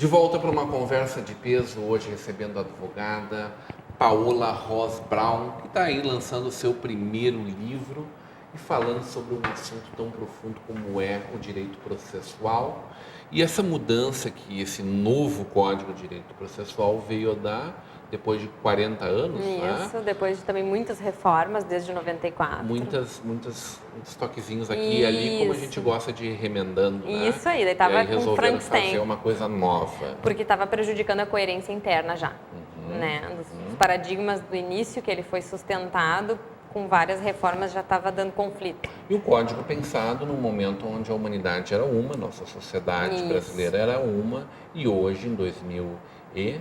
De volta para uma conversa de peso, hoje recebendo a advogada Paola Ros Brown, que está aí lançando o seu primeiro livro e falando sobre um assunto tão profundo como é o direito processual e essa mudança que esse novo Código de Direito Processual veio a dar depois de 40 anos, Isso, né? depois de também muitas reformas, desde 94. Muitos toquezinhos aqui e ali, como a gente gosta de ir remendando, né? Isso aí, daí tava e aí com resolveram Frankenstein. fazer uma coisa nova. Porque estava prejudicando a coerência interna já, né? Os paradigmas do início que ele foi sustentado, com várias reformas, já estava dando conflito. E o código pensado num momento onde a humanidade era uma, nossa sociedade brasileira era uma, e hoje, em 2000 e...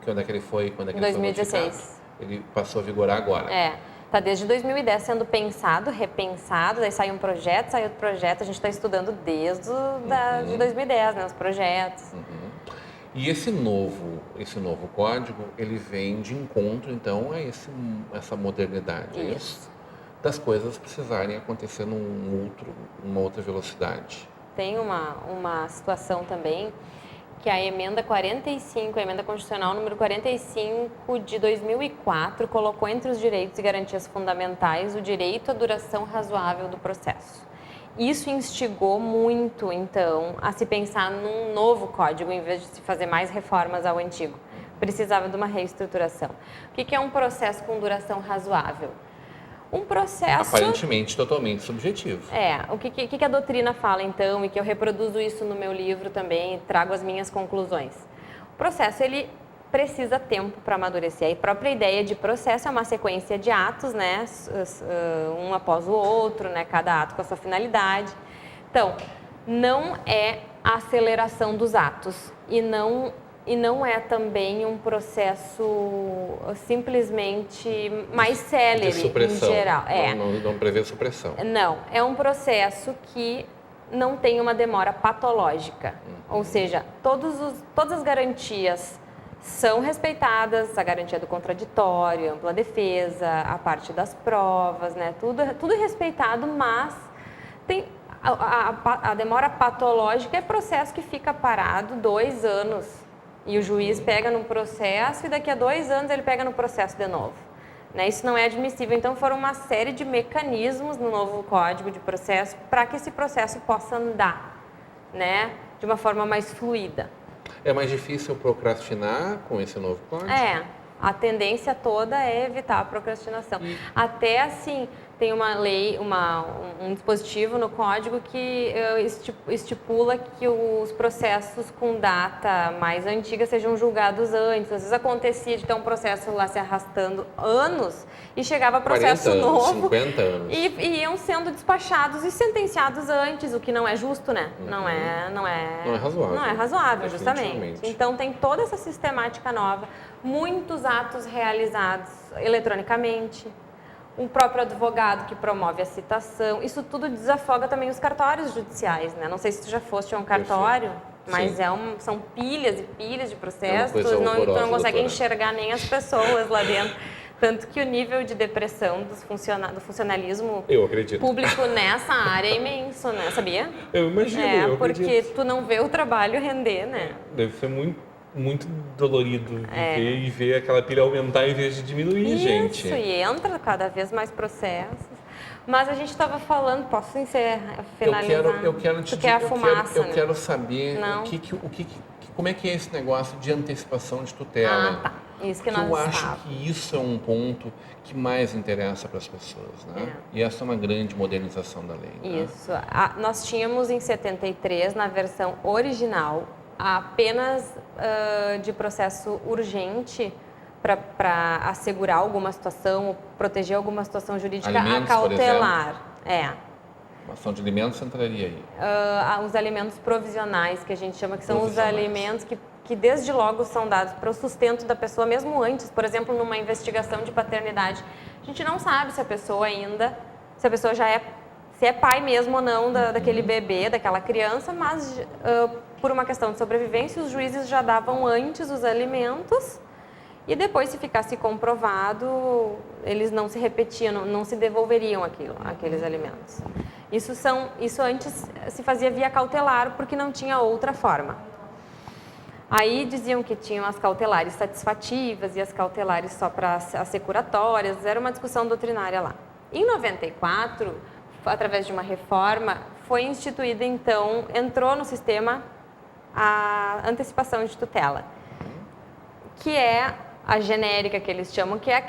Quando é que ele foi? Quando é que 2016. Ele foi notificado? Ele passou a vigorar agora. Tá desde 2010 sendo pensado, repensado, daí sai um projeto, sai outro projeto, a gente está estudando desde de 2010, né, os projetos. E esse novo código, ele vem de encontro, então, a essa modernidade, Isso. das coisas precisarem acontecer numa outra velocidade. Tem uma situação também que a emenda 45, a emenda constitucional número 45 de 2004, colocou entre os direitos e garantias fundamentais o direito à duração razoável do processo. Isso instigou muito, então, a se pensar num novo código, em vez de se fazer mais reformas ao antigo. Precisava de uma reestruturação. O que é um processo com duração razoável? Um processo... Aparentemente totalmente subjetivo. O que a doutrina fala, então, e que eu reproduzo isso no meu livro também, trago as minhas conclusões. O processo, ele precisa tempo para amadurecer. A própria ideia de processo é uma sequência de atos, né, um após o outro, né, cada ato com a sua finalidade. Então, não é a aceleração dos atos e não é também um processo simplesmente mais célere, de supressão. Em geral. Não prevê supressão. Não, é um processo que não tem uma demora patológica. Ou seja, todas as garantias são respeitadas, a garantia do contraditório, ampla defesa, a parte das provas, né? Tudo é respeitado, mas tem a demora patológica é processo que fica parado 2 anos. E o juiz pega no processo e daqui a 2 anos ele pega no processo de novo. Né? Isso não é admissível. Então, foram uma série de mecanismos no novo Código de Processo para que esse processo possa andar, né? De uma forma mais fluida. É mais difícil procrastinar com esse novo código? A tendência toda é evitar a procrastinação. Até assim, tem uma lei, um dispositivo no código que estipula que os processos com data mais antiga sejam julgados antes. Às vezes acontecia de ter um processo lá se arrastando anos e chegava processo 40 anos, novo 50 anos. e iam sendo despachados e sentenciados antes, o que não é justo, né? Não é razoável. Não é razoável, justamente. Então tem toda essa sistemática nova, muitos atos realizados eletronicamente, o próprio advogado que promove a citação, isso tudo desafoga também os cartórios judiciais, né? Não sei se tu já foste a um cartório, mas são pilhas e pilhas de processos, tu não consegue enxergar nem as pessoas lá dentro. Tanto que o nível de depressão do funcionalismo público nessa área é imenso, né? Sabia? Eu imagino, porque tu não vê o trabalho render, né? Deve ser muito dolorido viver e ver aquela pilha aumentar em vez de diminuir, gente. Isso, e entra cada vez mais processos. Mas a gente estava falando, posso finalizar? Eu quero te dizer, a fumaça, eu quero saber como é que é esse negócio de antecipação de tutela. Tá. Isso que eu acho que isso é um ponto que mais interessa para as pessoas, né? E essa é uma grande modernização da lei. Isso. Nós tínhamos em 73, na versão original, apenas de processo urgente para assegurar alguma situação, proteger alguma situação jurídica alimentos, cautelar. Uma ação de alimentos entraria aí. Os alimentos provisionais, que a gente chama, que são os alimentos que desde logo são dados para o sustento da pessoa, mesmo antes. Por exemplo, numa investigação de paternidade, a gente não sabe se a pessoa já é, se é pai mesmo ou não daquele bebê, daquela criança, mas por uma questão de sobrevivência, os juízes já davam antes os alimentos e depois, se ficasse comprovado, eles não se repetiam, não se devolveriam aqueles alimentos. Isso antes se fazia via cautelar, porque não tinha outra forma. Aí diziam que tinham as cautelares satisfativas e as cautelares só para as securatórias, era uma discussão doutrinária lá. Em 94, através de uma reforma, foi instituída então, entrou no sistema a antecipação de tutela, que é a genérica que eles chamam, que é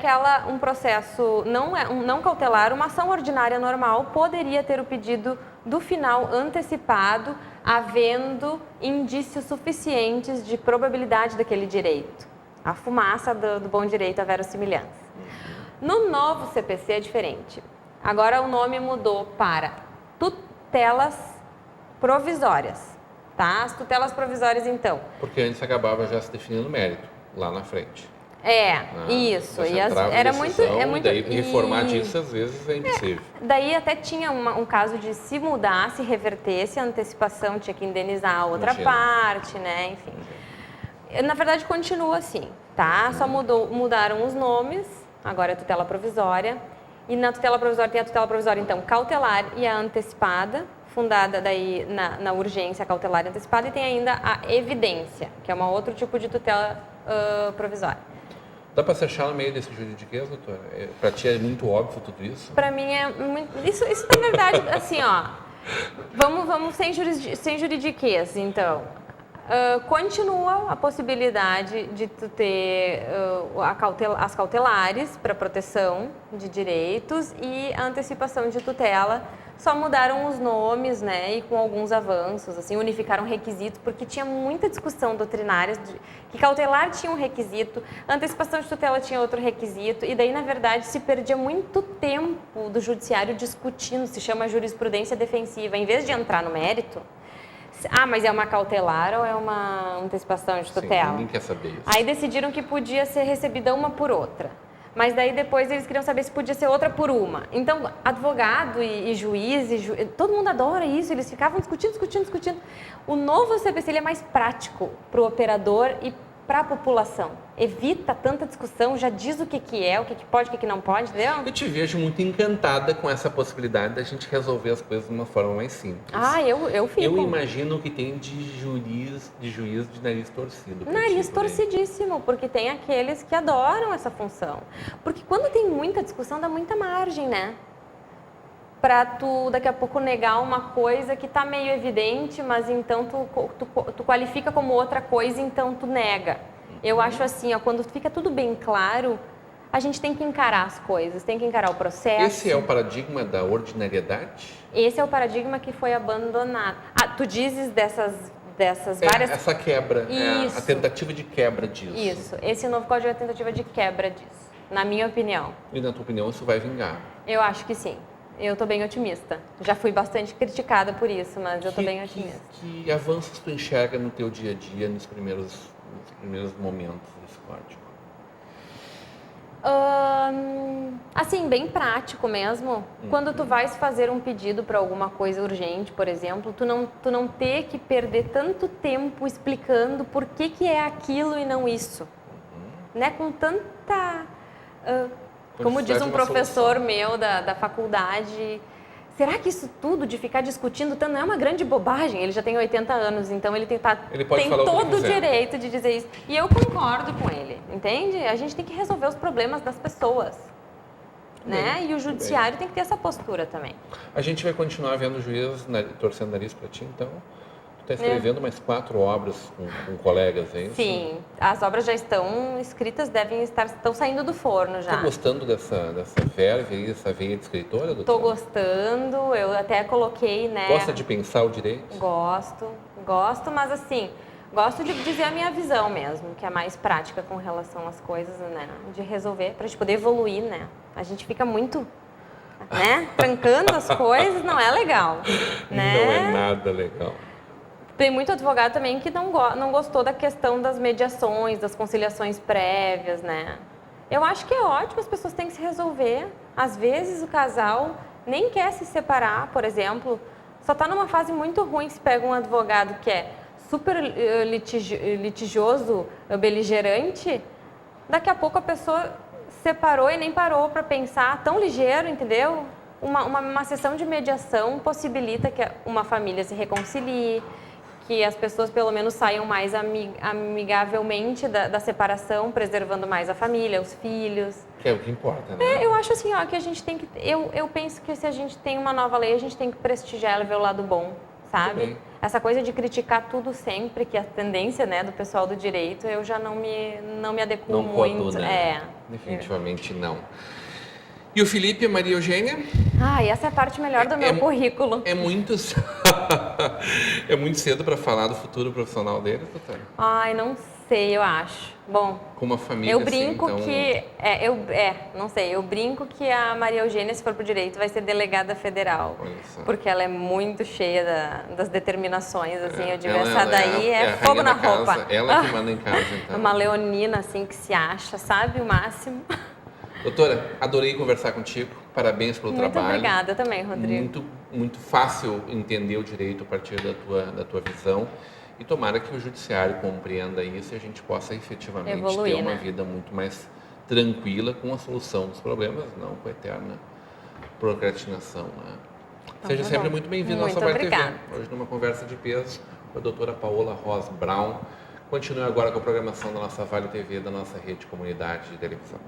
um processo não cautelar, uma ação ordinária normal poderia ter o pedido do final antecipado, havendo indícios suficientes de probabilidade daquele direito. A fumaça do bom direito, a verossimilhança. No novo CPC é diferente. Agora o nome mudou para tutelas provisórias. Tá? As tutelas provisórias, então. Porque antes acabava já se definindo mérito, lá na frente. Isso. E era muito. E daí reformar disso às vezes é impossível. Daí até tinha um caso de se mudar, se revertesse a antecipação, tinha que indenizar a outra parte, né? Enfim. Na verdade, continua assim, tá? Só mudaram os nomes, agora é tutela provisória. E na tutela provisória tem a tutela provisória, então, cautelar e a antecipada, fundada daí na urgência cautelar e antecipada, e tem ainda a evidência, que é um outro tipo de tutela provisória. Dá para se achar no meio desse juridiquês, doutora? Para ti é muito óbvio tudo isso? Para mim é muito... Isso na verdade, assim, ó... Vamos sem juridiquês, então. Continua a possibilidade de tu ter as cautelares para proteção de direitos e a antecipação de tutela. Só mudaram os nomes, né, e com alguns avanços, assim, unificaram requisitos, porque tinha muita discussão doutrinária que cautelar tinha um requisito, antecipação de tutela tinha outro requisito, e daí, na verdade, se perdia muito tempo do judiciário discutindo, se chama jurisprudência defensiva, em vez de entrar no mérito. Mas é uma cautelar ou é uma antecipação de tutela? Sim, ninguém quer saber isso. Aí decidiram que podia ser recebida uma por outra. Mas daí depois eles queriam saber se podia ser outra por uma. Então, advogado e juiz, todo mundo adora isso, eles ficavam discutindo. O novo CPC ele é mais prático para o operador e para a população. Evita tanta discussão, já diz o que é, o que pode, o que não pode, entendeu? Eu te vejo muito encantada com essa possibilidade da gente resolver as coisas de uma forma mais simples. Eu fico. Eu imagino o que tem de juiz de nariz torcido. Nariz torcidíssimo, porque tem aqueles que adoram essa função. Porque quando tem muita discussão, dá muita margem, né? Para tu, daqui a pouco, negar uma coisa que está meio evidente, mas então tu qualifica como outra coisa, então tu nega. Eu acho assim, ó, quando fica tudo bem claro, a gente tem que encarar as coisas, tem que encarar o processo. Esse é o paradigma da ordinariedade? Esse é o paradigma que foi abandonado. Tu dizes dessas várias... Essa quebra, a tentativa de quebra disso. Isso, esse novo código é a tentativa de quebra disso, na minha opinião. E na tua opinião isso vai vingar? Eu acho que sim. Eu estou bem otimista. Já fui bastante criticada por isso, mas eu estou bem otimista. Que avanços tu enxerga no teu dia a dia, nos primeiros momentos desse código? Assim, bem prático mesmo. Quando tu vais fazer um pedido para alguma coisa urgente, por exemplo, tu não ter que perder tanto tempo explicando por que é aquilo e não isso. Né? Com tanta... Como diz um professor meu da faculdade, será que isso tudo de ficar discutindo tanto não é uma grande bobagem? Ele já tem 80 anos, então ele tem todo o direito de dizer isso. E eu concordo com ele, entende? A gente tem que resolver os problemas das pessoas, né? E o judiciário tem que ter essa postura também. A gente vai continuar vendo o juiz torcendo o nariz para ti, então? Está escrevendo mais 4 obras com colegas, é isso? Sim, as obras já estão escritas, estão saindo do forno já. Está gostando dessa verve aí, essa veia de escritora, doutora? Estou gostando, eu até coloquei, né? Gosta de pensar o direito? Gosto, mas assim, gosto de dizer a minha visão mesmo, que é mais prática com relação às coisas, né? De resolver, para a gente poder evoluir, né? A gente fica muito... né? Trancando as coisas, não é legal, né? Não é nada legal. Tem muito advogado também que não gostou da questão das mediações, das conciliações prévias, né? Eu acho que é ótimo, as pessoas têm que se resolver. Às vezes o casal nem quer se separar, por exemplo, só está numa fase muito ruim se pega um advogado que é super litigioso, beligerante, daqui a pouco a pessoa separou e nem parou para pensar, tão ligeiro, entendeu? Uma sessão de mediação possibilita que uma família se reconcilie, que as pessoas pelo menos saiam mais amigavelmente da separação, preservando mais a família, os filhos. Que é o que importa, né? Eu acho assim, ó, que a gente tem que... Eu penso que se a gente tem uma nova lei, a gente tem que prestigiar ela e ver o lado bom, sabe? Essa coisa de criticar tudo sempre, que é a tendência, né, do pessoal do direito, eu já não me adequo muito. Definitivamente não. E o Felipe e a Maria Eugênia? E essa é a parte melhor do meu currículo. É muito cedo para falar do futuro profissional deles, doutora? Não sei, eu acho. Bom, com uma família eu brinco assim, então... não sei, eu brinco que a Maria Eugênia, se for pro direito, vai ser delegada federal. Porque ela é muito cheia das determinações, assim, eu digo, essa daí é fogo na roupa. Casa, ela que manda em casa, então. Uma leonina, assim, que se acha, sabe, o máximo. Doutora, adorei conversar contigo, parabéns pelo trabalho. Muito obrigada também, Rodrigo. Muito fácil entender o direito a partir da tua visão. E tomara que o judiciário compreenda isso e a gente possa efetivamente ter uma vida muito mais tranquila com a solução dos problemas, não com a eterna procrastinação. Né? Seja sempre muito bem-vindo ao Vale TV. Hoje numa conversa de peso com a doutora Paola Ros Brown. Continue agora com a programação da nossa Vale TV, da nossa rede de comunidade de televisão.